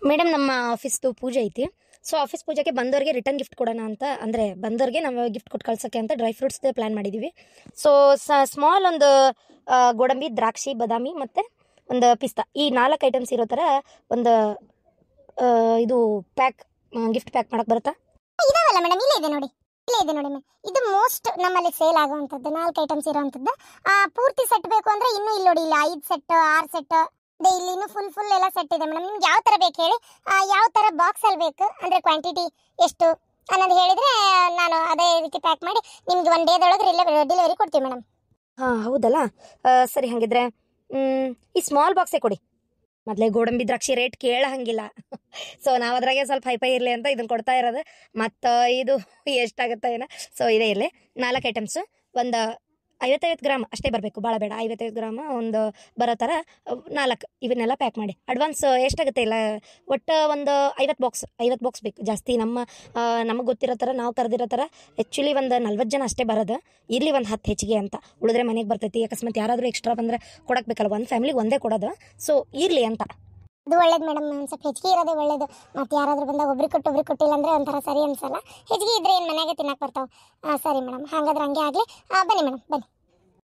Madam ನಮ್ಮ ಆಫೀಸ್ದು ಪೂಜೆ ಐತಿ. ಸೊ ಆಫೀಸ್ ಪೂಜೆಗೆ ಬಂದವ್ರಿಗೆ ರಿಟರ್ನ್ ಗಿಫ್ಟ್ ಕೊಡೋಣ ಅಂತ, ಅಂದರೆ ಬಂದವ್ರಿಗೆ ನಾವು ಗಿಫ್ಟ್ ಕೊಟ್ಟು ಕಳ್ಸೋಕ್ಕೆ ಅಂತ ಡ್ರೈ ಫ್ರೂಟ್ಸ್ದೇ ಪ್ಲ್ಯಾನ್ ಮಾಡಿದ್ದೀವಿ. ಸೊ ಸ್ಮಾಲ್ ಒಂದು ಗೋಡಂಬಿ, ದ್ರಾಕ್ಷಿ, ಬಾದಾಮಿ ಮತ್ತು ಒಂದು ಪಿಸ್ತಾ, ಈ 4 ಐಟಮ್ಸ್ ಇರೋ ಥರ ಒಂದು ಇದು ಪ್ಯಾಕ್, ಗಿಫ್ಟ್ ಪ್ಯಾಕ್ ಮಾಡೋಕ್ಕೆ ಬರುತ್ತಾ? ಇದಾವಲ್ಲ ಮೇಡಮ್, ಇಲ್ಲೇ ಇದೆ ನೋಡಿ, ಮೇಡಮ್. ಇದು ಮೋಸ್ಟ್ ನಮ್ಮಲ್ಲಿ ಸೇಲ್ ಆಗುವಂಥದ್ದು 4 ಐಟಮ್ಸ್ ಇರೋವಂಥದ್ದು. ಪೂರ್ತಿ ಸೆಟ್ ಬೇಕು ಅಂದರೆ ಇನ್ನೂ ಇಲ್ಲಿ ನೋಡಿ, ಇಲ್ಲ 5 ಸೆಟ್ 6 ಸೆಟ್ ಇದೆ. ಇಲ್ಲಿ ಇನ್ನೂ ಫುಲ್ ಎಲ್ಲ ಸೆಟ್ ಇದೆ ಮೇಡಮ್. ನಿಮ್ಗೆ ಯಾವ ಥರ ಬೇಕು ಹೇಳಿ, ಯಾವ ಥರ ಬಾಕ್ಸಲ್ಲಿ ಬೇಕು ಅಂದರೆ ಕ್ವಾಂಟಿಟಿ ಎಷ್ಟು ಅನ್ನೋದು ಹೇಳಿದರೆ ನಾನು ಅದೇ ರೀತಿ ಪ್ಯಾಕ್ ಮಾಡಿ ನಿಮ್ಗೆ 1 ಡೇದೊಳಗೆ ಡೆಲಿವರಿ ಕೊಡ್ತೀವಿ ಮೇಡಮ್. ಹಾಂ ಹೌದಲ್ಲ, ಸರಿ. ಹಾಗಿದ್ರೆ ಈ ಸ್ಮಾಲ್ ಬಾಕ್ಸೇ ಕೊಡಿ. ಮೊದಲೇ ಗೋಡಂಬಿ ದ್ರಾಕ್ಷಿ ರೇಟ್ ಕೇಳ ಹಂಗಿಲ್ಲ. ಸೊ ನಾವು ಅದ್ರಾಗೆ ಸ್ವಲ್ಪ ಹೈಫೈ ಇರಲಿ ಅಂತ ಇದನ್ನು ಕೊಡ್ತಾ ಇರೋದು. ಮತ್ತು ಇದು ಎಷ್ಟಾಗುತ್ತೆ ಏನೋ. ಸೊ ಇದೇ ಇರಲಿ 4 ಐಟಮ್ಸು. ಒಂದು 50 ಗ್ರಾಮ್ ಅಷ್ಟೇ ಬರಬೇಕು, ಭಾಳ ಬೇಡ. 50 ಗ್ರಾಮ್ ಒಂದು ಬರೋ ಥರ 4 ಇವನ್ನೆಲ್ಲ ಪ್ಯಾಕ್ ಮಾಡಿ. ಅಡ್ವಾನ್ಸ್ ಎಷ್ಟಾಗುತ್ತೆ? ಇಲ್ಲ ಒಟ್ಟು ಒಂದು 50 ಬಾಕ್ಸ್ ಬೇಕು. ಜಾಸ್ತಿ ನಮಗೆ ಗೊತ್ತಿರೋ ಥರ, ನಾವು ಕರೆದಿರೋ ಥರ ಆ್ಯಕ್ಚುಲಿ ಒಂದು 40 ಜನ ಅಷ್ಟೇ ಬರೋದು. ಇರಲಿ ಒಂದು 10 ಹೆಚ್ಚಿಗೆ ಅಂತ, ಉಳಿದ್ರೆ ಮನೆಗೆ ಬರ್ತೈತಿ. ಅಕಸ್ಮಾತ್ ಯಾರಾದರೂ ಎಕ್ಸ್ಟ್ರಾ ಬಂದರೆ ಕೊಡಕ್ಕೆ ಬೇಕಲ್ಲ, ಒಂದು ಫ್ಯಾಮಿಲಿಗೆ ಒಂದೇ ಕೊಡೋದು. ಸೊ ಇರಲಿ ಅಂತ. ಅದು ಒಳ್ಳೇದು ಮೇಡಮ್, ಒಂದು ಸ್ವಲ್ಪ ಹೆಚ್ಚಿಗೆ ಇರೋದೇ ಒಳ್ಳೇದು. ಮತ್ತು ಯಾರಾದರೂ ಬಂದಾಗ ಒಬ್ರಿಗೆ ಕೊಟ್ಟಿಲ್ಲ ಅಂದರೆ ಒಂಥರ ಸರಿ ಅನ್ಸಲ್ಲ. ಹೆಚ್ಚಿಗೆ ಇದ್ರೆ ಏನು ಮನೆಯಾಗೆ ತಿನ್ನಕ್ಕೆ ಬರ್ತಾವೆ. ಸರಿ ಮೇಡಮ್, ಹಾಗಾದ್ರೆ ಹಂಗೆ ಆಗಲಿ. ಬನ್ನಿ ಮೇಡಮ್, ಬನ್ನಿ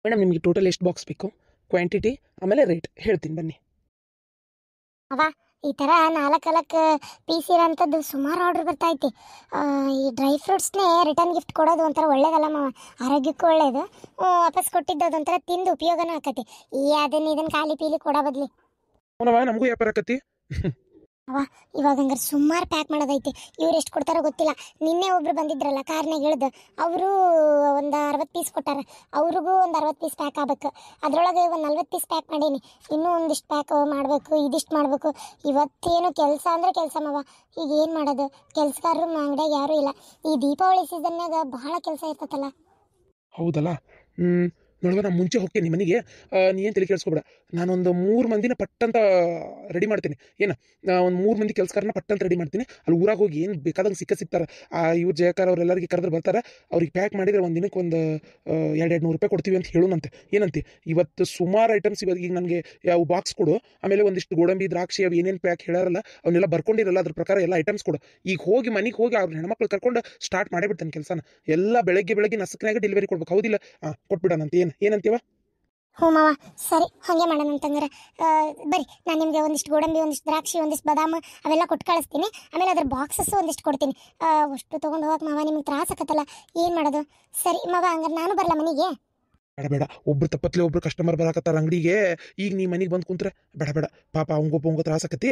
ಮೇಡಮ್. ನಿಮಗೆ ಟೋಟಲ್ ಎಷ್ಟು ಬಾಕ್ಸ್ ಬೇಕು, ಕ್ವಾಂಟಿಟಿ ಆಮೇಲೆ ರೇಟ್ ಹೇಳ್ತೀನಿ ಬನ್ನಿ. ಈ ಥರ 4 ಪೀಸ್ ಇರೋಂಥದ್ದು ಸುಮಾರು ಆರ್ಡ್ರ್ ಬರ್ತೈತಿ. ಈ ಡ್ರೈ ಫ್ರೂಟ್ಸ್ನೇ ರಿಟರ್ನ್ ಗಿಫ್ಟ್ ಕೊಡೋದು ಒಂಥರ ಒಳ್ಳೇದಲ್ಲ ಮಾವ, ಆರೋಗ್ಯಕ್ಕೂ ಒಳ್ಳೇದು. ವಾಪಸ್ ಕೊಟ್ಟಿದ್ದು ಅದೊಂಥರ ತಿಂದು ಉಪಯೋಗನೂ ಆಕತಿ. ಇದನ್ನು ಖಾಲಿ ಪೀಲಿ ಕೊಡೋ ಬದಲಿ ನಮಗೂ ವ್ಯಾಪಾರ ಆಕತಿ. ಇವಾಗ ಹಂಗಾರೆ ಸುಮಾರು ಪ್ಯಾಕ್ ಮಾಡೋದೈತಿ. ಇವ್ರು ಎಷ್ಟು ಕೊಡ್ತಾರೋ ಗೊತ್ತಿಲ್ಲ. ನಿನ್ನೆ ಒಬ್ರು ಬಂದಿದ್ರಲ್ಲ ಕಾರ್ನಾಗ ಇಳಿದು, ಅವರು ಒಂದು 60 ಪೀಸ್ ಕೊಟ್ಟಾರ. ಅವ್ರಿಗೂ ಒಂದು 60 ಪೀಸ್ ಪ್ಯಾಕ್ ಆಗ್ಬೇಕು. ಅದರೊಳಗೆ ಒಂದು 40 ಪೀಸ್ ಪ್ಯಾಕ್ ಮಾಡೀನಿ. ಇನ್ನೂ ಒಂದಿಷ್ಟು ಪ್ಯಾಕ್ ಮಾಡಬೇಕು, ಇದಿಷ್ಟು ಮಾಡಬೇಕು. ಇವತ್ತೇನು ಕೆಲಸ ಅಂದರೆ ಕೆಲಸ ಮಾವ. ಈಗ ಏನು ಮಾಡೋದು, ಕೆಲಸಗಾರರು ಅಂಗಡಿಯಾಗ ಯಾರೂ ಇಲ್ಲ. ಈ ದೀಪಾವಳಿ ಸೀಸನ್ನಾಗ ಬಹಳ ಕೆಲಸ ಇರ್ತೈತಲ್ಲ. ಹೌದಲ್ಲ. ನೋಡುವ, ನಾನು ಮುಂಚೆ ಹೋಗ್ತೀನಿ ಮನೆಗೆ. ನೀ ಏನು ತಲೆ ಕೇಳಿಸ್ಕೊಬೇಡ. ನಾನೊಂದು 3 ಮಂದಿನ ಪಟ್ಟಂತ ರೆಡಿ ಮಾಡ್ತೀನಿ. ಒಂದು 3 ಮಂದಿ ಕೆಲಸಗಾರನ ಪಟ್ಟಂತ ರೆಡಿ ಮಾಡ್ತೀನಿ. ಅಲ್ಲಿ ಊರಾಗ ಹೋಗಿ ಏನು ಬೇಕಾದಂಗೆ ಸಿಗ್ತಾರೆ. ಇವ್ರು ಜಯಕಾರ ಅವರೆಲ್ಲರಿಗೆ ಕರೆದ್ರೆ ಬರ್ತಾರೆ. ಅವ್ರಿಗೆ ಪ್ಯಾಕ್ ಮಾಡಿದರೆ ಒಂದು ದಿನಕ್ಕೆ ಒಂದು 200 ರೂಪಾಯಿ ಕೊಡ್ತೀವಿ ಅಂತ ಹೇಳೋಣಂತೆ. ಏನಂತೆ, ಇವತ್ತು ಸುಮಾರು ಐಟಮ್ಸ್. ಇವಾಗ ಈಗ ನನಗೆ ಯಾವ ಬಾಕ್ಸ್ ಕೊಡು, ಆಮೇಲೆ ಒಂದಿಷ್ಟು ಗೋಡಂಬಿ, ದ್ರಾಕ್ಷಿ, ಅವು ಏನೇನು ಪ್ಯಾಕ್ ಹೇಳಾರಲ್ಲ ಅವನ್ನೆಲ್ಲ ಬರ್ಕೊಂಡಿರಲ್ಲ, ಅದ್ರ ಪ್ರಕಾರ ಎಲ್ಲ ಐಟಮ್ಸ್ ಕೊಡು. ಈಗ ಹೋಗಿ ಮನೆಗೆ ಹೋಗಿ ಅವ್ರ ಹೆಣ್ಮಕ್ಳು ಕರ್ಕೊಂಡು ಸ್ಟಾರ್ಟ್ ಮಾಡಿಬಿಡ್ತಾನೆ ಕೆಲಸನ. ಎಲ್ಲ ಬೆಳಗ್ಗೆ ನಸಕ್ನಾಗ ಡೆಲಿವರಿ ಕೊಡ್ಬೇಕು. ಹೌದಿಲ್ಲ? ಕೊಟ್ಬಿಡೋಣಂತ. ಏನಂತೀವ? ಹ್ಞೂ ಮಾವ, ಸರಿ ಹಾಗೆ ಮಾಡೋಣ ಅಂತಂದ್ರೆ. ಬರೀ ನಾನು ನಿಮಗೆ ಒಂದಿಷ್ಟು ಗೋಡಂಬಿ, ಒಂದಿಷ್ಟು ದ್ರಾಕ್ಷಿ, ಒಂದಿಷ್ಟು ಬಾದಾಮಿ ಅವೆಲ್ಲ ಕೊಟ್ಟು ಕಳಿಸ್ತೀನಿ. ಆಮೇಲೆ ಅದ್ರ ಬಾಕ್ಸಸ್ಸು ಒಂದಿಷ್ಟು ಕೊಡ್ತೀನಿ. ಅಷ್ಟು ತೊಗೊಂಡು ಹೋಗಕ್ಕೆ ಮಾವ ನಿಮ್ಗೆ ತ್ರಾಸ ಆಕತ್ತಲ್ಲ, ಏನು ಮಾಡೋದು? ಸರಿ ಮಾವ, ಹಂಗಾರೆ ನಾನು ಬರಲ್ಲ ಮನೆಗೆ? ಬೇಡ, ಒಬ್ರು ತಪ್ಪತ್ಲೆ ಒಬ್ರು ಕಸ್ಟಮರ್ ಬರಾಕತ್ತಾರ ಅಂಗಡಿಗೆ. ಈಗ ನೀ ಮನೆಗೆ ಬಂದು ಕುಂತ್ರೆ ಬೇಡ. ಪಾಪ ಅವಂಗೊಬ್ಬ ತ್ರಾಸ ಆಕತಿ.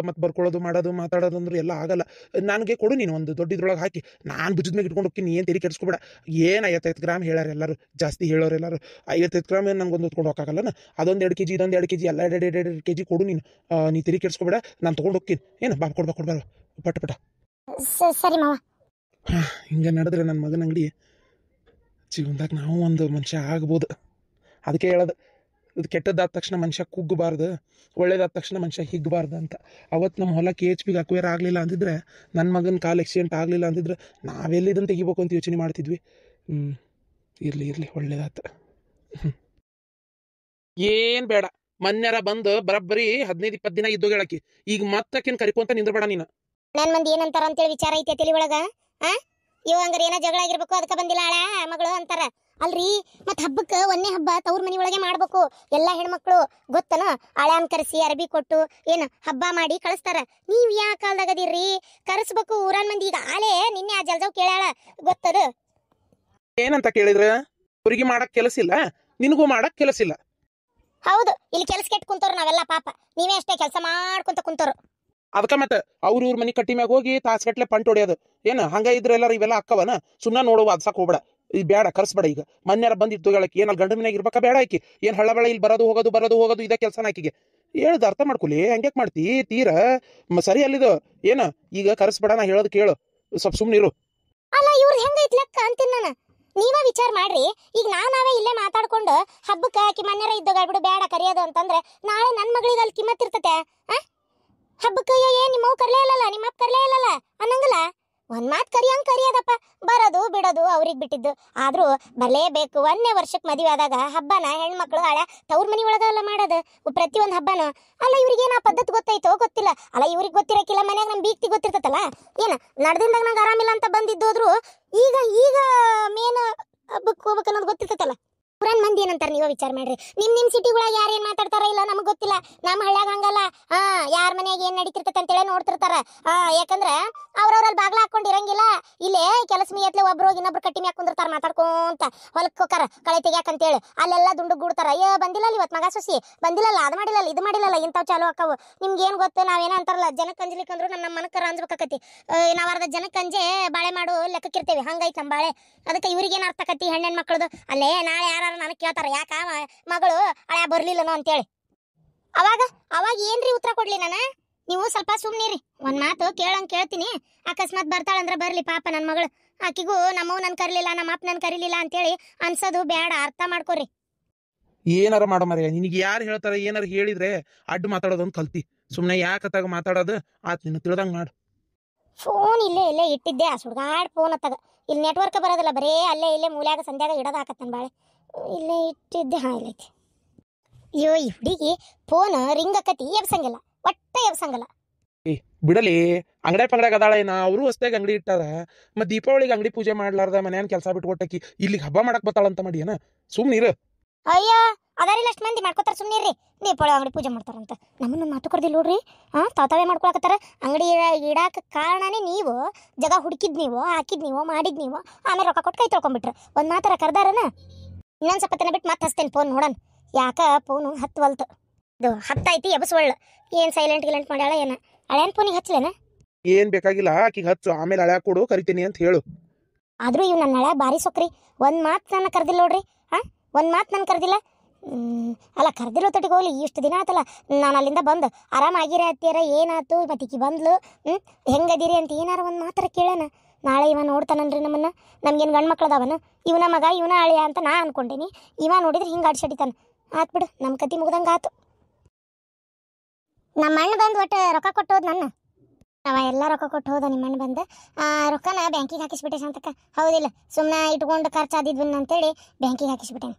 ಮತ್ತು ಬರ್ಕೊಳ್ಳೋದು, ಮಾಡೋದು, ಮಾತಾಡೋದು ಅಂದ್ರೆ ಎಲ್ಲ ಆಗಲ್ಲ. ನನಗೆ ಕೊಡು ನೀನು ಒಂದು ದೊಡ್ಡ ಇದ್ರೊಳಗೆ ಹಾಕಿ. ನಾನು ಭುಜದ ಮೇಲೆ ಇಟ್ಕೊಂಡು ಹೋಗ್ತೀನಿ. ಏನು ತೆರಿ ಕೆಡಿಸ್ಕೊಬೇಡ. ಏನು 55 ಗ್ರಾಮ್ ಹೇಳಾರ ಎಲ್ಲರೂ, ಜಾಸ್ತಿ ಹೇಳೋರು ಎಲ್ಲರೂ. 55 ಗ್ರಾಮ್ ಏನು ನನಗೊಂದು ಹೊತ್ಕೊಂಡು ಹೋಗಕ್ಕಾಗಲ್ಲ. ಅದೊಂದು 2 kg, ಇದೊಂದು 2 kg, ಎಲ್ಲ 2 kg ಕೊಡು ನೀನು. ನೀ ತೆರಿ ಕೆಡಿಸ್ಕೊಬೇಡ, ನಾನು ತೊಗೊಂಡು ಹೋಗ್ತೀನಿ. ಏನು ಕೊಡ್ಬಾರ ಪಟ. ಸರಿ ಮಾವ. ಹಿಂಗೆ ನಡೆದ್ರೆ ನನ್ನ ಮಗನ ಅಂಗಡಿ ಜೀವನದಾಗ ನಾವು ಒಂದು ಮನುಷ್ಯ ಆಗ್ಬೋದು. ಅದಕ್ಕೆ ಹೇಳೋದು, ಇದು ಕೆಟ್ಟದ್ದಾದ ತಕ್ಷಣ ಮನುಷ್ಯ ಕುಗ್ಗಬಾರ್ದು, ಒಳ್ಳೇದಾದ ತಕ್ಷಣ ಮನುಷ್ಯ ಹಿಗ್ಗಬಾರ್ದು ಅಂತ. ಅವತ್ತು ನಮ್ಮ ಹೊಲ KHPಗೆ ಅಕ್ವೈರ್ ಆಗಲಿಲ್ಲ ಅಂದಿದ್ರೆ, ನನ್ನ ಮಗನ ಕಾಲು ಆಕ್ಸಿಡೆಂಟ್ ಆಗಲಿಲ್ಲ ಅಂದಿದ್ರೆ ನಾವೆಲ್ಲಿದ್ದನ್ನು ತೆಗಿಬೇಕು ಅಂತ ಯೋಚನೆ ಮಾಡ್ತಿದ್ವಿ. ಇರಲಿ ಒಳ್ಳೇದಾತ. ಏನು ಬೇಡ, ಮೊನ್ನೆರ ಬಂದು ಬರಬ್ಬರಿ 15-20 ದಿನ ಇದ್ದೋಗಿ ಹೇಳಕ್ಕೆ. ಈಗ ಮತ್ತಕ್ಕೇನು ಕರಿಕೊಂತ ನಿಂದ್ರಬೇಡ ನೀನು. ನನ್ನ ಮಂದಿ ಏನಂತಾರ ಅಂತೇಳಿ ವಿಚಾರ ಐತೆ ತಲೆ ಒಳಗ. ಇವ ಹಂಗಾರೆ ಏನೋ ಜಗಳ ಆಗಿರ್ಬೇಕು, ಅದಕ್ಕೆ ಬಂದಿಲ್ಲ ಹಳೆ ಮಗಳು ಅಂತಾರ ಅಲ್ರಿ. ಮತ್ತು ಹಬ್ಬಕ್ಕೆ ಒಂದೇ ಹಬ್ಬ ತವ್ರ ಮನೆ ಒಳಗೆ ಮಾಡ್ಬೇಕು. ಎಲ್ಲ ಹೆಣ್ಮಕ್ಳು ಗೊತ್ತನ, ಹಳೆಯನ್ ಕರೆಸಿ ಅರಬಿ ಕೊಟ್ಟು ಏನು ಹಬ್ಬ ಮಾಡಿ ಕಳಿಸ್ತಾರ. ನೀವು ಯಾ ಕಾಲದಾಗ ಅದಿರ್ರಿ, ಕರೆಸ್ಬೇಕು ಊರನ್ ಮಂದಿ. ಈಗ ಆಳೆ ನಿನ್ನೆ ಆ ಜಲ್ಜಾವ್ ಕೇಳ್ಯಾಳ, ಗೊತ್ತದ? ಏನಂತ ಕೇಳಿದ್ರೆ, ಅವ್ರಿಗೆ ಮಾಡಕ್ ಕೆಲಸ ಇಲ್ಲ, ನಿನಗೂ ಮಾಡಕ್ ಕೆಲಸ ಇಲ್ಲ. ಹೌದು, ಇಲ್ಲಿ ಕೆಲಸ ಕೆಟ್ಟು ಕುಂತವ್ರು ನಾವೆಲ್ಲ. ಪಾಪ ನೀವೇ ಅಷ್ಟೇ ಕೆಲಸ ಮಾಡ್ಕೊಂತ ಕುಂತವ್ರು. ಅದಕ್ಕೆ ಮತ್ತೆ ಅವ್ರ ಮನೆ ಕಟ್ಟಿ ಮ್ಯಾಗ ಹೋಗಿ ತಾಸ್ಗಟ್ಲೆ ಪಂಟ್ ಹೊಡೆಯೋದು. ಏನು ಹಂಗ ಇದ್ರೆ ಎಲ್ಲರೂ ಇವೆಲ್ಲ ಅಕ್ಕವನ ಸುಮ್ಮನೆ ನೋಡುವ, ಅದ್ಸಕ್ ಹೋಗ್ಬೇಡ. ಇದು ಬೇಡ, ಕರ್ಸ್ಬೇಡ. ಈಗ ಮೊನ್ನೆರ ಬಂದಿತ್ತು ಹೇಳಕ್ಕೆ, ಏನಲ್ಲಿ ಗಂಡ ಮನೆಯಾಗ ಇರ್ಬೇಕಾ ಬೇಡ ಆಕಿ? ಏನು ಹಳ್ಳಬಳ ಇಲ್ಲಿ ಬರೋದು ಹೋಗೋದು ಇದೇ ಕೆಲಸನ ಆಕಿಗೆ. ಹೇಳ್ದು ಅರ್ಥ ಮಾಡ್ಕೊಲಿ. ಹೆಂಗ್ಯಾಕೆ ಮಾಡ್ತಿ ತೀರ ಸರಿ ಅಲ್ಲಿದು. ಏನು ಈಗ ಕರ್ಸ್ಬೇಡ, ನಾ ಹೇಳೋದು ಕೇಳು, ಸ್ವಲ್ಪ ಸುಮ್ಮನಿರು. ಅಲ್ಲ ಇವ್ರದ್ದು ಹೆಂಗೈತಿ ಲೆಕ್ಕ ಅಂತೀನಿ ನಾನು. ನೀವೇ ವಿಚಾರ ಮಾಡ್ರಿ. ಈಗ ನಾವೇ ಇಲ್ಲೇ ಮಾತಾಡ್ಕೊಂಡು ಹಬ್ಬಕ್ಕೆ ಆಕಿ ಮನ್ಯಾರ ಇದ್ದೋಗ್ಬಿಡು ಬೇಡ ಕರಿಯೋದು ಅಂತಂದ್ರೆ, ನಾಳೆ ನನ್ನ ಮಗಳಿಗೆ ಅಲ್ಲಿ ಕಿಮ್ಮತ್ತಿರ್ತತೆ. ಹಬ್ಬಕ್ಕೆ ನಿಮ್ಮವ್ ಕರ್ಲೇ ಇಲ್ಲಲ್ಲ, ನಿಮ್ಮ ಅಪ್ಪ ಕರ್ಲೇ ಇಲ್ಲಲ್ಲ ಅನ್ನಂಗಿಲ್ಲ. ಒಂದ್ ಮಾತು ಕರಿಯಂಗ್ ಕರಿಯೋದಪ್ಪ, ಬರೋದು ಬಿಡೋದು ಅವ್ರಿಗೆ ಬಿಟ್ಟಿದ್ದು. ಆದ್ರೂ ಬರಲೇಬೇಕು. 1ನೇ ವರ್ಷಕ್ಕೆ ಮದುವೆ ಆದಾಗ ಹಬ್ಬನ ಹೆಣ್ಮಕ್ಳು ಹಳೆ ತವ್ರ ಮನಿ ಒಳಗ ಎಲ್ಲ ಮಾಡೋದು ಪ್ರತಿಯೊಂದು ಹಬ್ಬನು. ಅಲ್ಲ ಇವ್ರಿಗೇನು ಆ ಪದ್ಧತಿ ಗೊತ್ತೈತೋ ಗೊತ್ತಿಲ್ಲ. ಅಲ್ಲ ಇವ್ರಿಗೆ ಗೊತ್ತಿರಕ್ಕಿಲ್ಲ, ಮನ್ಯಾಗ ನಮ್ಮ ಬೀಗ್ತಿ ಗೊತ್ತಿರ್ತತಲ್ಲ. ಏನ ನಡ್ದಿಂದಾಗ ನಂಗೆ ಆರಾಮಿಲ್ಲ ಅಂತ ಬಂದಿದ್ದೋದ್ರು ಈಗ ಈಗ ಮೇನ್ ಹಬ್ಬಕ್ಕೆ ಹೋಗ್ಬೇಕು ಅನ್ನೋದು ಗೊತ್ತಿರ್ತತಲ್ಲ. ಪುರಾನ್ ಮಂದಿ ಏನಂತಾರ ನೀವೋ ವಿಚಾರ ಮಾಡ್ರಿ. ನಿಮ್ ಸಿಟಿಗಳ ಯಾರು ಏನ್ ಮಾತಾಡ್ತಾರ ಇಲ್ಲ ನಮಗ್ ಗೊತ್ತಿಲ್ಲ. ನಮ್ಮ ಹಳ್ಳ್ಯಾಗ ಹಂಗಲ್ಲ. ಯಾರ ಮನ್ಯಾಗ ಏನ್ ನಡೀತಿರ್ತೈತೆ ಅಂತೇಳಿ ನೋಡ್ತಿರ್ತಾರ. ಯಾಕಂದ್ರ ಅವ್ರವ್ರಲ್ಲಿ ಬಾಗ್ಲ ಹಾಕೊಂಡಿರಂಗಿಲ್ಲ. ಇಲ್ಲೇ ಕೆಲಸ ಮೀಯತ್ಲೆ ಒಬ್ರು ಹೋಗಿ ಇನ್ನೊಬ್ರು ಕಟ್ಟಿ ಮ್ಯಾಕ್ ಕುಂದಿರ್ತಾರ ಮಾತಾಡ್ಕೊಂತ. ಹೊಲಕ್ ಹೋಕಾರ ಕಳೆ ತೆಗ್ಯಾಕಂತೇಳಿ ಅಲ್ಲೆಲ್ಲ ದುಂಡು ಗೂಡ್ತಾರ. ಅಯ್ಯೋ ಬಂದಿಲ್ಲ ಇವತ್ ಮಗ ಸೊಸಿ, ಬಂದಿಲ್ಲಲ್ಲ ಅದು ಮಾಡಿಲ್ಲ ಇದು ಮಾಡಿಲ್ಲಲ್ಲ, ಇಂಥವ್ ಚಾಲು ಆಕ್ಕವು. ನಿಮ್ಗೆ ಏನ್ ಗೊತ್ತು, ನಾವೇನ ಅಂತಾರಲ್ಲ, ಜನಕ್ಕೆ ಅಂಜ್ಲಿಕ್ಕಂದ್ರು ನಮ್ಮ ಮನಕರ ಅಂಜ್ಬೇಕಾಕತಿ. ನಾವ್ ಅರ್ಧ ಜನಕ್ಕೆ ಅಂಜೆ ಬಾಳೆ ಮಾಡು ಲೆಕ್ಕಕ್ಕಿರ್ತೇವೆ. ಹಂಗೈತ್ ನಮ್ಮ ಬಾಳೆ. ಅದಕ್ಕೆ ಇವ್ರಿಗೇನು ಅರ್ಥ ಆಕತಿ ಹೆಣ್ಣೆಣ್ ಮಕ್ಕಳದು. ಅಲ್ಲೇ ನಾಳೆ ಯಾರು ನನಗೆ ಕೇಳ್ತಾರ, ಯಾಕ ಮಗಳು ಹಳೆ ಬರ್ಲಿಲ್ಲನೋ ಅಂತೇಳಿ. ಅವಾಗ ಏನ್ರಿ ಉತ್ತರ ಕೊಡ್ಲಿ ನಾನು? ನೀವು ಸ್ವಲ್ಪ ಸುಮ್ನಿರಿ. ಒಂದ್ ಮಾತು ಕೇಳಂಗ್ ಕೇಳ್ತೀನಿ. ಅಕಸ್ಮಾತ್ ಬರ್ತಾಳಂದ್ರ ಬರ್ಲಿ ಪಾಪ ನನ್ನ ಮಗಳು. ಆಕಿಗೂ ನಮ್ಮವ್ ನನ್ ಕರಿಲಿಲ್ಲ, ನಮ್ಮ ಅಪ್ಪ ನನ್ ಕರಿಲಿಲ್ಲ ಅಂತೇಳಿ ಅನ್ಸೋದು ಬೇಡ. ಅರ್ಥ ಮಾಡ್ಕೊರಿ. ಏನಾರ ಮಾಡೋ ಮರ್ಯ, ನಿನಗೆ ಯಾರು ಹೇಳ್ತಾರ ಏನಾರು ಹೇಳಿದ್ರೆ ಅಡ್ಡು ಮಾತಾಡೋದೊಂದು ಕಲ್ತಿ. ಸುಮ್ಮನೆ ಯಾಕತ್ತಾಗ ಮಾತಾಡೋದು ಆತ್, ನಿನ್ನ ತಿಳ್ದಂಗೆ ಮಾಡು. ಫೋನ್ ಇಲ್ಲೇ ಇಟ್ಟಿದ್ದೆ. ಆ ಸುಡ್ಗಾಡ್ ಫೋನ್ ಅತ್ತಾಗ ಇಲ್ಲಿ ನೆಟ್ವರ್ಕ್ ಬರೋದಿಲ್ಲ. ಬರೇ ಅಲ್ಲೇ ಮೂಲ್ಯಾಗ ಸಂಧ್ಯಾಗ ಇಡೋದು ಹಾಕತ್ತನ್ ಬಾಳೆ. ಇಲ್ಲೇ ಇಟ್ಟಿದ್ದೆ. ಇಲ್ಲೈತಿ. ಅಯ್ಯೋ ಈ ಹುಡುಗಿ ಫೋನ್ ರಿಂಗ್ ಆಕತಿ, ಎಬ್ಸಂಗಿಲ್ಲ, ಒಟ್ಟ ಎಬ್ಸಂಗಿಲ್ಲ. ಬಿಡಲಿ, ಅಂಗಡಿ ಪಂಗಡ್ಯಾಗ ಅದಾಳ ಏನ? ಅವರು ಹೊಸ್ತಾಗ ಅಂಗಡಿ ಇಟ್ಟಾರ. ಮತ್ತೆ ದೀಪಾವಳಿಗೆ ಅಂಗಡಿ ಪೂಜೆ ಮಾಡ್ಲಾರ್ದ ಮನ್ಯಾನ ಕೆಲಸ ಬಿಟ್ಕೊಟ್ಟಕಿ ಇಲ್ಲಿಗೆ ಹಬ್ಬ ಮಾಡಕ್ ಬತ್ತಾಳಂತ ಮಾಡಿ ಏನ? ಸುಮ್ನಿರು. ಅಯ್ಯೋ ಅದಾರಿಲ್ಲ, ಅಷ್ಟು ಮಂದಿ ಮಾಡ್ಕೋತಾರ. ಸುಮ್ಮನಿರ್ರಿ. ದೀಪಾವಳಿ ಅಂಗಡಿ ಪೂಜೆ ಮಾಡ್ತಾರಂತ ನಮ್ಮನ್ನ ಮಾತು ಕರ್ದಿಲ್ಲ ನೋಡ್ರಿ. ತಾವೇ ಮಾಡ್ಕೊಳಕತ್ತಾರ. ಅಂಗಡಿ ಇಡಾಕ ಕಾರಣನೇ ನೀವು. ಜಗ ಹುಡುಕಿದ್ ನೀವು, ಹಾಕಿದ್ ನೀವು, ಮಾಡಿದ್ ನೀವು. ಆಮೇಲೆ ರೊಕ್ಕ ಕೊಟ್ಟು ಕೈ ತೊಳ್ಕೊಂಡ್ಬಿಟ್ರ. ಒಂದ್ ಮಾತಾರ ಕರ್ದಾರನ. ಇನ್ನೊಂದ್ ಸ್ವಲ್ಪ ತನ ಬಿಟ್ಟು ಮತ್ತೆ ಹಚ್ತೇನೆ ಫೋನ್. ನೋಡನ್ ಯಾಕ ಫೋನು ಹತ್ತವಲ್ತು. ಇದು ಹತ್ತೈತಿ ಎಬಸ್ವಳ್ಳ. ಏನ್ ಸೈಲೆಂಟ್ ಗಿಲೆಂಟ್ ಮಾಡ್ಯಾಳ ಏನ? ಹಳೆಯನ್ ಫೋನಿಗೆ ಹಚ್ಲೇನ? ಏನ್ ಬೇಕಾಗಿಲ್ಲ, ಆಕಿಗೆ ಹಚ್ಚು, ಆಮೇಲೆ ಹಳ್ಯಾಗ ಕೊಡು, ಕರಿತೀನಿ ಅಂತ ಹೇಳು. ಆದ್ರೂ ಇವ್ ನನ್ನ ಹಳೆ ಬಾರಿ ಸೊಕ್ರಿ. ಒಂದ್ ಮಾತು ನನ್ನ ಕರ್ದಿಲ್ಲ ನೋಡ್ರಿ. ಒಂದ್ ಮಾತು ನನ್ ಕರ್ದಿಲ್ಲ. ಅಲ್ಲ ಕರ್ದಿರೋ ತೊಟ್ಟಿಗೆ ಹೋಗ್ಲಿ, ಇಷ್ಟು ದಿನ ಆತಲ್ಲ ನಾನು ಅಲ್ಲಿಂದ ಬಂದು ಆರಾಮಾಗಿರ ಹತ್ತಿರ ಏನಾಯ್ತು ಮತ್ತಿಕ್ಕಿ ಬಂದ್ಲು, ಹೆಂಗದಿರಿ ಅಂತ ಏನಾರ ಒಂದು ಮಾತಾರ ಕೇಳೋಣ. ನಾಳೆ ಇವ ನೋಡ್ತಾನನ್ರಿ ನಮ್ಮನ್ನ. ನಮ್ಗೇನು ಗಂಡು ಮಕ್ಳದಾವನ? ಇವನ ಮಗ ಇವನ ಅಳಿಯ ಅಂತ ನಾ ಅನ್ಕೊಂಡೇನಿ. ಇವ ನೋಡಿದ್ರೆ ಹಿಂಗೆ ಅಡ್ಸಡಿತಾನ. ಆತ್ ಬಿಡು, ನಮ್ಮ ಕತಿ ಮುಗ್ದಂಗೆ ಆತು. ನಮ್ಮ ಅಣ್ಣ ಬಂದು ಒಟ್ಟು ರೊಕ್ಕ ಕೊಟ್ಟು ಹೋದ್ ನನ್ನ. ಅವ ಎಲ್ಲ ರೊಕ್ಕ ಕೊಟ್ಟು ಹೋದ ನಿಮ್ಮ ಅಣ್ಣ ಬಂದು. ರೊಕ್ಕನ ಬ್ಯಾಂಕಿಗೆ ಹಾಕಿಸ್ಬಿಟ್ಟೆ ಶಾಂತಕ್ಕ. ಹೌದಿಲ್ಲ, ಸುಮ್ಮನೆ ಇಟ್ಕೊಂಡು ಖರ್ಚಾದಿದ್ವನ್ನ ಅಂತೇಳಿ ಬ್ಯಾಂಕಿಗೆ ಹಾಕಿಸ್ಬಿಟ್ಟೇನೆ.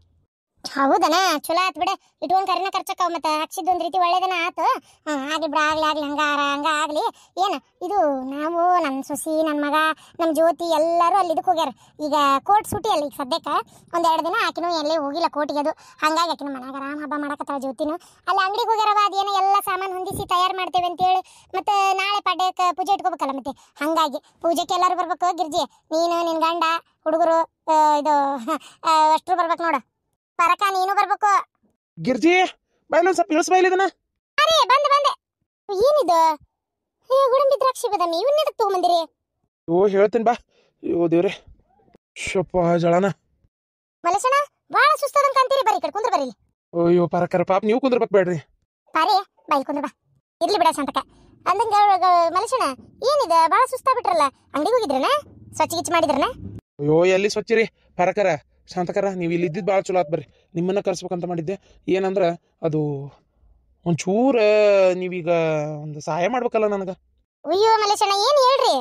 ಹೌದನ? ಚಲೋ ಆತ್ ಬಿಡ. ಇಟ್ಕೊಂಡ್ ಕರಿನ ಖರ್ಚಕ್ಕಾವ ಮತ್ತೆ ಹಾಕ್ಸಿದ್ದು ಒಂದ್ ರೀತಿ ಒಳ್ಳೇದನ ಆತು. ಆಗ್ಲಿ ಬಿಡ, ಆಗ್ಲಿ ಹಂಗ ಆಗ್ಲಿ. ಏನ ಇದು, ನಾವು ನನ್ನ ಸೊಸಿ, ನನ್ನ ಮಗ, ನಮ್ಮ ಜ್ಯೋತಿ ಎಲ್ಲರೂ ಅಲ್ಲಿ ಇದಕ್ಕೆ ಹೋಗ್ಯಾರ. ಈಗ ಕೋರ್ಟ್ ಸೂಟಿ ಅಲ್ಲ ಈಗ ಸದ್ಯಕ್ಕೆ. 1-2 ದಿನ ಆಕಿನೂ ಎಲ್ಲೇ ಹೋಗಿಲ್ಲ ಕೋರ್ಟಿಗೆ. ಅದು ಹಂಗಾಗಿ ಆಕಿನ ಮನ್ಯಾಗ ಆರಾಮ್ ಹಬ್ಬ ಮಾಡಕತ್ತಾಳ ಜ್ಯೋತಿನು. ಅಲ್ಲಿ ಅಂಗಡಿಗೆ ಹೋಗ್ಯಾರವ. ಅದೇನೋ ಎಲ್ಲ ಸಾಮಾನು ಹೊಂದಿಸಿ ತಯಾರು ಮಾಡ್ತೇವೆ ಅಂತೇಳಿ. ಮತ್ತೆ ನಾಳೆ ಪಾಡ್ಯಕ್ಕೆ ಪೂಜೆ ಇಟ್ಕೋಬೇಕಲ್ಲ, ಮತ್ತೆ ಹಂಗಾಗಿ ಪೂಜೆಗೆ ಎಲ್ಲರೂ ಬರ್ಬೇಕು. ಗಿರ್ಜಿ ನೀನು, ನಿನ್ ಗಂಡ, ಹುಡುಗರು, ಇದು ಅಷ್ಟ್ರು ಬರ್ಬೇಕು ನೋಡ. ಪರಕ ನೀನು ಬರ್ಬೇಕು. ಗಿರ್ಜಿ ಬಾಯ್ಲೊಂದ್ ಸ್ವಲ್ಪ ಇಳಿಸ್ ಬಾಯ್ಲಿದನ. ಅರೇ ಬಂದೆ. ಏನಿದು? ಗೋಡಂಬಿ ದ್ರಾಕ್ಷಿ ಬಾದಾಮಿ ಇವನ್ನೇ ತಗೊಂಬಂದಿರಿ? ಹೇಳ್ತೀನಿ ಬಾ. ದೇವ್ರೆ, ಶಪ್ಪ ಜಳನ. ಮಲೇಶಣ್ಣ ಬಾಳ ಸುಸ್ತದಂತ ಅಂತೀರಿ. ಬರೀ ಕಡೆ ಕುಂದ್ರ ಬರೀ. ಅಯ್ಯೋ ಪರಕರ ಪಾಪ, ನೀವು ಕುಂದ್ರಬೇಕು ಬೇಡ್ರಿ. ಪಾರಿ ಬಾಯಿ ಕುಂದ್ರ ಬಾ. ಇರ್ಲಿ ಬಿಡ ಶಾಂತಕ. ಅಂದಂಗ ಮಲೇಶಣ್ಣ ಏನಿದೆ ಬಾಳ ಸುಸ್ತಾಗ್ಬಿಟ್ರಲ್ಲ? ಅಂಗಡಿಗೆ ಹೋಗಿದ್ರನ? ಸ್ವಚ್ಛ ಗಿಚ್ಚ ಮಾಡಿದ್ರನ? ಅಯ್ಯೋ ಎಲ್ಲಿ ಸ್ವಚ್ಛರಿ ಪರಕರ. ಶಾಂತಕರ ನೀವು ಇಲ್ಲಿ ಇದ್ದಿದ್ದು ಭಾಳ ಚಲೋ ಆತ್. ಬರ್ರಿ, ನಿಮ್ಮನ್ನ ಕರ್ಸ್ಬೇಕಂತ ಮಾಡಿದ್ದೆ. ಏನಂದ್ರೆ ಅದು ಒಂಚೂರ ನೀವೀಗ ಒಂದು ಸಹಾಯ ಮಾಡ್ಬೇಕಲ್ಲ ನನಗೆ. ಅಯ್ಯೋ ಮಲೇಶಣ್ಣ ಏನು ಹೇಳ್ರಿ?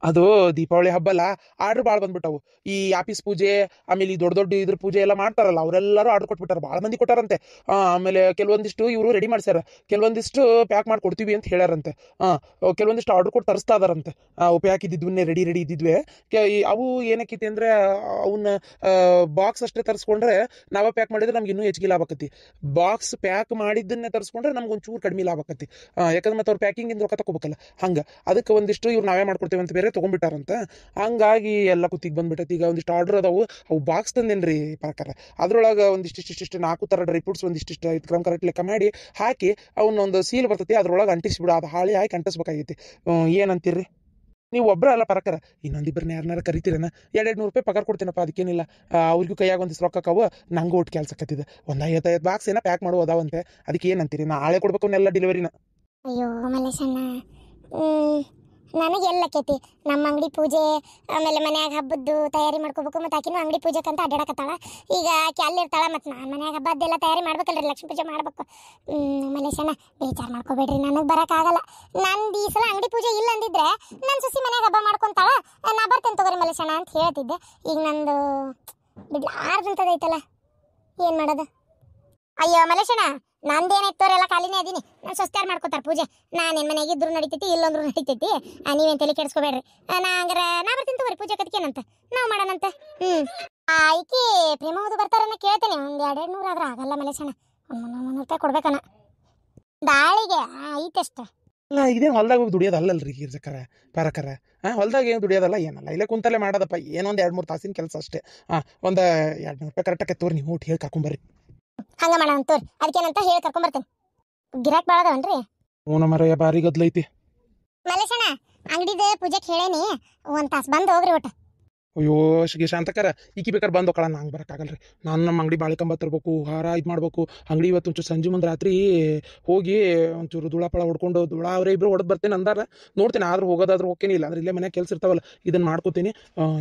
ಅದು ದೀಪಾವಳಿ ಹಬ್ಬ ಅಲ್ಲ, ಆರ್ಡ್ರ್ ಭಾಳ ಬಂದ್ಬಿಟ್ಟವು. ಈ ಆಫೀಸ್ ಪೂಜೆ, ಆಮೇಲೆ ಈ ದೊಡ್ಡ ಇದ್ರ ಪೂಜೆ ಎಲ್ಲ ಮಾಡ್ತಾರಲ್ಲ, ಅವರೆಲ್ಲರೂ ಆರ್ಡ್ರ್ ಕೊಟ್ಬಿಟ್ಟಾರ. ಭಾಳ ಮಂದಿ ಕೊಟ್ಟಾರಂತೆ. ಆಮೇಲೆ ಕೆಲವೊಂದಿಷ್ಟು ಇವರು ರೆಡಿ ಮಾಡ್ಸ್ಯಾರ, ಕೆಲವೊಂದಿಷ್ಟು ಪ್ಯಾಕ್ ಮಾಡಿ ಕೊಡ್ತೀವಿ ಅಂತ ಹೇಳ್ಯಾರಂತೆ. ಕೆಲವೊಂದಿಷ್ಟು ಆರ್ಡ್ರ್ ಕೊಟ್ಟು ತರಿಸ್ತಾದಾರಂತೆ. Pack ಇದ್ದಿದ್ವನ್ನೇ ready ಇದ್ದಿದ್ವಿ. ಅವು ಏನಕ್ಕಿತಿ ಅಂದರೆ ಅವನ್ನ ಬಾಕ್ಸ್ ಅಷ್ಟೇ ತರಿಸ್ಕೊಂಡ್ರೆ ನಾವೇ ಪ್ಯಾಕ್ ಮಾಡಿದ್ರೆ ನಮ್ಗೆ ಇನ್ನೂ ಹೆಚ್ಚಿಗೆ ಲಾಭ ಆಕತಿ. ಬಾಕ್ಸ್ ಪ್ಯಾಕ್ ಮಾಡಿದ್ದನ್ನೇ ತರಿಸ್ಕೊಂಡ್ರೆ ನಮ್ಗೆ ಒಂಚೂರು ಕಡಿಮೆ ಲಾಭ ಆಕತಿ. ಯಾಕಂದ್ರೆ ಮತ್ತೆ ಅವ್ರು ಪ್ಯಾಕಿಂಗಿಂದ ರೊಕ್ಕ ತಗೋಬೇಕಲ್ಲ. ಹಂಗೆ ಅದಕ್ಕೆ ಒಂದಿಷ್ಟು ಇವ್ರು ನಾವೇ ಮಾಡ್ಕೊಡ್ತೇವೆ ಅಂತ ಬೇರೆ ತೊಗೊಂಡ್ಬಿಟ್ಟಾರಂತ. ಹಂಗಾಗಿ ಎಲ್ಲ ಕುತ್ತಿಗೆ ಬಂದ್ಬಿಟ್ಟೈತಿ. ಈಗ ಒಂದಿಷ್ಟು ಆರ್ಡ್ರ್ ಅದಾವು, ಅವು ಬಾಕ್ಸ್ ತಂದೇನ್ರಿ ಪ್ರಕಾರ. ಅದ್ರೊಳಗೆ ಒಂದಿಷ್ಟು 4 ಥರ ಡ್ರೈ ಫ್ರೂಟ್ಸ್, ಒಂದಿಷ್ಟು 5 ಗ್ರಾಮ್ ಕರೆಕ್ಟ್ ಲೆಕ್ಕ ಮಾಡಿ ಹಾಕಿ ಅವನ್ನೊಂದು ಸೀಲ್ ಬರ್ತೈತಿ, ಅದ್ರೊಳಗೆ ಅಂಟಿಸ್ಬಿಡು. ಅದು ಹಾಳಿ ಹಾಕಿ ಅಂಟಿಸ್ಬೇಕಾಗೈತಿ. ಏನಂತೀರಿ? ನೀವು ಒಬ್ಬರ ಅಲ್ಲ ಪರಕರ, ಇನ್ನೊಂದಿಬ್ಬರನ್ನ ಯಾರನ್ನಾರ ಕರಿತೀರನ? 200 ರೂಪಾಯಿ ಪಗಾರ ಕೊಡ್ತೀನಪ್ಪ, ಅದಕ್ಕೇನಿಲ್ಲ. ಅವ್ರಿಗೂ ಕೈಯಾಗ ಒಂದಿಷ್ಟು ರೊಕ್ಕಕ್ಕವು, ನಂಗೂ ಒಟ್ಟು ಕೆಲಸ ಕತ್ತಿದೆ. ಒಂದು 55 ಬಾಕ್ಸ್ ಏನೋ ಪ್ಯಾಕ್ ಮಾಡುವ ಅದಾವಂತೆ. ಅದಕ್ಕೆ ಏನಂತೀರಿ? ನಾಳೆ ಕೊಡ್ಬೇಕು ಅವನ್ನೆಲ್ಲ ಡೆಲಿವರಿನ. ಅಯ್ಯೋ ಮಲೇಶಣ್ಣ, ನನಗೆ ಎಲ್ಲಕ್ಕೈತಿ ನಮ್ಮ ಅಂಗಡಿ ಪೂಜೆ ಆಮೇಲೆ ಮನ್ಯಾಗ ಹಬ್ಬದ್ದು ತಯಾರಿ ಮಾಡ್ಕೋಬೇಕು ಮತ್ತು ಆಕಿನೂ ಅಂಗಡಿ ಪೂಜೆಕಂತ ಅಡ್ಡಾಡಕತ್ತಾಳ. ಈಗ ಆಕೆ ಅಲ್ಲಿರ್ತಾಳ ಮತ್ತು ನಾನು ಮನ್ಯಾಗ ಹಬ್ಬದ್ದೆಲ್ಲ ತಯಾರಿ ಮಾಡ್ಬೇಕಲ್ರಿ, ಲಕ್ಷ್ಮೀ ಪೂಜೆ ಮಾಡ್ಬೇಕು. ಮಲೇಶಣ್ಣ ಬೇಜಾರು ಮಾಡ್ಕೋಬೇಡ್ರಿ, ನನಗೆ ಬರೋಕ್ಕಾಗಲ್ಲ. ನಂದು ಈ ಸಲ ಅಂಗಡಿ ಪೂಜೆ ಇಲ್ಲ ಅಂದಿದ್ರೆ ನನ್ನ ಸೊಸಿ ಮನ್ಯಾಗ ಹಬ್ಬ ಮಾಡ್ಕೊತಾಳ, ನಾ ಬರ್ತೇನೆ ತಗೋರಿ ಮಲೇಶಣ್ಣ ಅಂತ ಹೇಳ್ತಿದ್ದೆ. ಈಗ ನಂದು ಬಿಡ್ಲಾರ್ದಂಥದೈತಲ್ಲ, ಏನು ಮಾಡೋದು? ಅಯ್ಯೋ ಮಲೇಶಣ್ಣ, ನಂದೇನಾಯ್ತೋರೆಲ್ಲ ಖಾಲಿನೇ ಅದೀನಿ, ನಾನು ಸ್ವಸ್ತ್ಯಾರು ಮಾಡ್ಕೋತಾರೆ ಪೂಜೆ. ನಾನೇನು ಮನೆಯಾಗಿದ್ರು ನಡಿತೈತಿ, ಇಲ್ಲೊಂದ್ರು ನಡಿತೈತಿ. ನೀವೇನು ತಲೆ ಕೆಡಿಸ್ಕೋಬೇಡ್ರಿ. ನಾ ಬರ್ತೀನಿ ತಗೋರಿ ಪೂಜೆ ಕತ್ಕೇನಂತ, ನಾವು ಮಾಡೋಣಂತೆ. ಆಯ್ಕೆ ಪ್ರೇಮವದು ಬರ್ತಾರನ್ನ ಕೇಳ್ತೇನೆ. ಒಂದು 200 ಆದ್ರೆ ಆಗಲ್ಲ ಮಲೇಶಣ್ಣ, ಒಂದು 300 ರೂಪಾಯಿ ಕೊಡ್ಬೇಕಣ್ಣ ದಾಳಿಗೆ. ಐತೆಷ್ಟ ಇದೇನು ಹೊಲ್ದಾಗ ಹೋಗಿ ದುಡಿಯೋದು ಅಲ್ಲಲ್ರಿ ಗಿರ್ಜಕ್ಕರ ಪಾರಕರ. ಹೊಲ್ದಾಗ ಏನು ದುಡಿಯೋದಲ್ಲ ಏನಲ್ಲ, ಇಲ್ಲೇ ಕುಂತಲ್ಲೇ ಮಾಡೋದಪ್ಪ. ಏನೊಂದು 2-3 ತಾಸಿನ ಕೆಲಸ ಅಷ್ಟೇ. ಒಂದು 200 ರೂಪಾಯಿ ಕರೆಕ್ಟಾಗಿ ತೋರಿ, ನೀವು ಊಟ ಹೇಳಿ ಕರ್ಕೊಂಬರ್ರಿ. ಹಂಗ ಮಾಡೋಣ ತೋರಿ, ಅದಕ್ಕೇನಂತ ಹೇಳಿ ಕರ್ಕೊಂಬರ್ತೇನೆ. ಗಿರಾಕ್ ಭಾಳದವನ್ರಿ? ಹ್ಞೂ ಮರ ಬಾರಿ ಗದ್ಲೈತಿ. ಮಲೇಶಣ್ಣ ಅಂಗಡಿದ ಪೂಜೆಗೆ ಹೇಳೇನಿ, 1 ತಾಸು ಬಂದು ಹೋಗ್ರಿ ಒಟ್ಟು. ಅಯ್ಯೋ ಶಾಂತಕರ, ಈಕಿ ಬೇಕಾದ್ರೆ ಬಂದು ಹೋಗ್ಕಳ, ನಂಗೆ ಬರೋಕ್ಕಾಗಲ್ರಿ. ನಾನು ನಮ್ಮ ಅಂಗಡಿ ಬಾಳಿಕಂಬ ತರಬೇಕು, ಹಾರ ಇದು ಮಾಡಬೇಕು. ಅಂಗಡಿ ಇವತ್ತು ಒಂಚೂರು ಸಂಜೆ ಮುಂದೆ ರಾತ್ರಿ ಹೋಗಿ ಒಂಚೂರು ಧೂಳಾಪಳ ಹೊಡ್ಕೊಂಡು ಅವರೇ ಇಬ್ಬರು ಹೊಡೆದು ಬರ್ತೇನೆ ಅಂದಾರ. ನೋಡ್ತೀನಿ, ಆದ್ರೂ ಹೋಗೋದಾದ್ರೂ ಹೋಗ್ತೇನೆ, ಇಲ್ಲ ಅಂದ್ರೆ ಇಲ್ಲೇ ಮನೆ ಕೆಲಸ ಇರ್ತಾವಲ್ಲ, ಇದನ್ನು ಮಾಡ್ಕೋತೀನಿ.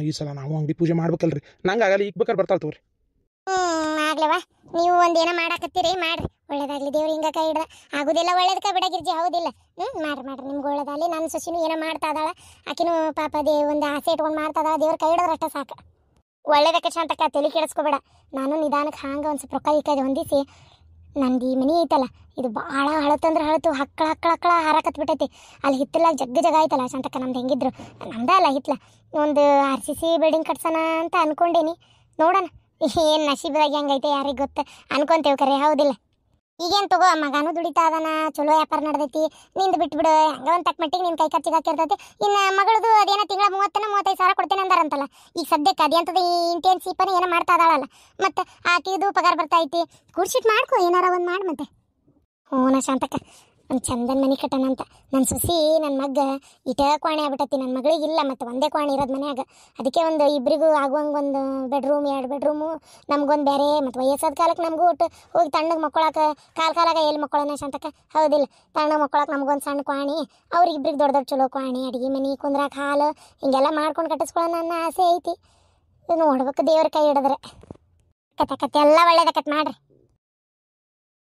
ಈ ಸಲ ನಾವು ಅಂಗಡಿ ಪೂಜೆ ಮಾಡ್ಬೇಕಲ್ರಿ, ನಂಗೆ ಆಗಲ್ಲ. ಈಗ ಬೇಕಾದ್ರೆ ಬರ್ತಾಳೆ ತಗೋರಿ. ಆಗ್ಲವಾ, ನೀವು ಒಂದೇನೋ ಮಾಡಾಕತ್ತೀರಿ, ಮಾಡ್ರಿ, ಒಳ್ಳೇದಾಗ್ಲಿ. ದೇವ್ರು ಹಿಂಗ ಕೈ ಹಿಡ್ದ ಆಗುದಿಲ್ಲ, ಒಳ್ಳೇದಕ್ಕ ಬಿಡಗಿರ್ಜಿ, ಹೌದಿಲ್ಲ? ಮಾಡ್ರಿ ನಿಮ್ಗೆ ಒಳ್ಳೇದಾಗಲಿ. ನನ್ನ ಸೊಸಿನೂ ಏನೋ ಮಾಡ್ತಾ ಇದ್ದಾಳ, ಆಕಿನೂ ಪಾಪ ಒಂದು ಆಸೆ ಇಟ್ಕೊಂಡು ಮಾಡ್ತಾ ಇದ್ದಾಳ. ದೇವ್ರ ಕೈ ಹಿಡಿದ್ರೆ ಅಷ್ಟೇ ಸಾಕು. ಒಳ್ಳೇದಕ್ಕೆ ಶಾಂತಕ್ಕ, ತಲೆ ಕೆಡಿಸ್ಕೋಬೇಡ. ನಾನು ನಿಧಾನಕ್ಕೆ ಹಾಂಗೆ ಒಂದು ಸ್ವಲ್ಪ ರೊಕ್ಕ ಇಕ್ಕದು ಹೊಂದಿಸಿ, ನಂದು ಈ ಮನೆ ಐತಲ್ಲ, ಇದು ಭಾಳ ಹಳತಂದ್ರೆ ಹಳತು, ಹಕ್ಕಳ ಹಾರಾಕತ್ಬಿಟ್ಟೈತಿ. ಅಲ್ಲಿ ಹಿತ್ತಲಾಗ ಜಗ ಆಯ್ತಲ್ಲ ಶಾಂತಕ್ಕ, ನಮ್ದು ಹೆಂಗಿದ್ರು ನಮ್ದೇ ಅಲ್ಲ ಹಿತ್ಲ. ಒಂದು RCC ಬಿಲ್ಡಿಂಗ್ ಕಟ್ಸೋಣ ಅಂತ ಅನ್ಕೊಂಡೇನಿ, ನೋಡೋಣ ಏನು ನಶೀಬಾಗಿ ಹೆಂಗೈತೆ ಯಾರಿಗೆ ಗೊತ್ತ, ಅನ್ಕೊಂತೇವೆ ಕರೆ, ಹೌದಿಲ್ಲ? ಈಗೇನು ತಗೋ, ಮಗನೂ ದುಡಿತಾ ಅದಾನ, ಚಲೋ ವ್ಯಾಪಾರ ನಡೆದೈತಿ. ನಿಂದು ಬಿಟ್ಬಿಡು, ಹಂಗ ಒಂದು ತಕ್ಕ ಮಟ್ಟಿಗೆ ನಿನ್ನ ಕೈ ಖರ್ಚಿಗೆ ಹಾಕಿರ್ತೈತಿ. ಇನ್ನು ಮಗಳದು ಅದೇನೋ ತಿಂಗಳ 30-35 ಸಾವಿರ ಕೊಡ್ತೇನೆ ಅಂದಾರಂತಲ್ಲ. ಈಗ ಸದ್ಯಕ್ಕೆ ಅದೇಂತದ ಇಂಟರ್ನ್ಶಿಪ್ಪನೇ ಏನೋ ಮಾಡ್ತಾ ಇದ್ದಾಳಲ್ಲ, ಮತ್ತು ಆಕಿದು ಪಗಾರ ಬರ್ತಾ ಐತಿ. ಕೂಡ್ಸಿಟ್ಟು ಮಾಡ್ಕೊ, ಏನಾರ ಒಂದು ಮಾಡಿ ಮತ್ತೆ. ಹ್ಞೂ ಶಾಂತಕ್ಕ, ಒಂದು ಚಂದನ ಮನೆ ಕಟ್ಟೋಣ ಅಂತ. ನನ್ನ ಸೊಸಿ ನನ್ನ ಮಗ್ಗ ಇಟ ಕ್ವಾಣಿ ಆಗ್ಬಿಟ್ಟತಿ. ನನ್ನ ಮಗಳಿಗೆ ಇಲ್ಲ, ಮತ್ತು ಒಂದೇ ಕ್ವಾಣಿ ಇರೋದು ಮನ್ಯಾಗ. ಅದಕ್ಕೆ ಒಂದು ಇಬ್ಬರಿಗೂ ಆಗುವಂಗೆ ಒಂದು ಬೆಡ್ರೂಮ್, 2 ಬೆಡ್ರೂಮು, ನಮ್ಗೊಂದು ಬೇರೆ. ಮತ್ತು ವಯಸ್ಸಾದ ಕಾಲಕ್ಕೆ ನಮಗೂ ಒಟ್ಟು ಹೋಗಿ ತಣ್ಣಗೆ ಮಕ್ಕಳಕ್ಕೆ ಕಾಲಾಗ ಎಲ್ಲಿ ಮಕ್ಕಳನ್ನ ಶಾಂತಕ್ಕ, ಹೌದಿಲ್ಲ? ತಣ್ಣಗೆ ಮಕ್ಕಳಕ್ಕೆ ನಮಗೊಂದು ಸಣ್ಣ ಕ್ವಾಣಿ, ಅವ್ರಿಗೆ ಇಬ್ರಿಗೆ ದೊಡ್ಡ ಚಲೋ ಕ್ವಾಣಿ, ಅಡುಗೆ ಮನೆ, ಕುಂದ್ರಾಕ ಹಾಲು, ಹಿಂಗೆಲ್ಲ ಮಾಡ್ಕೊಂಡು ಕಟ್ಟಿಸ್ಕೊಳ್ಳೋ ನನ್ನ ಆಸೆ ಐತಿ. ನೋಡ್ಬೇಕು, ದೇವ್ರ ಕೈ ಹಿಡಿದ್ರೆ ಕತೆ ಎಲ್ಲ ಒಳ್ಳೇದಕ್ಕತ್ ಮಾಡ್ರಿ.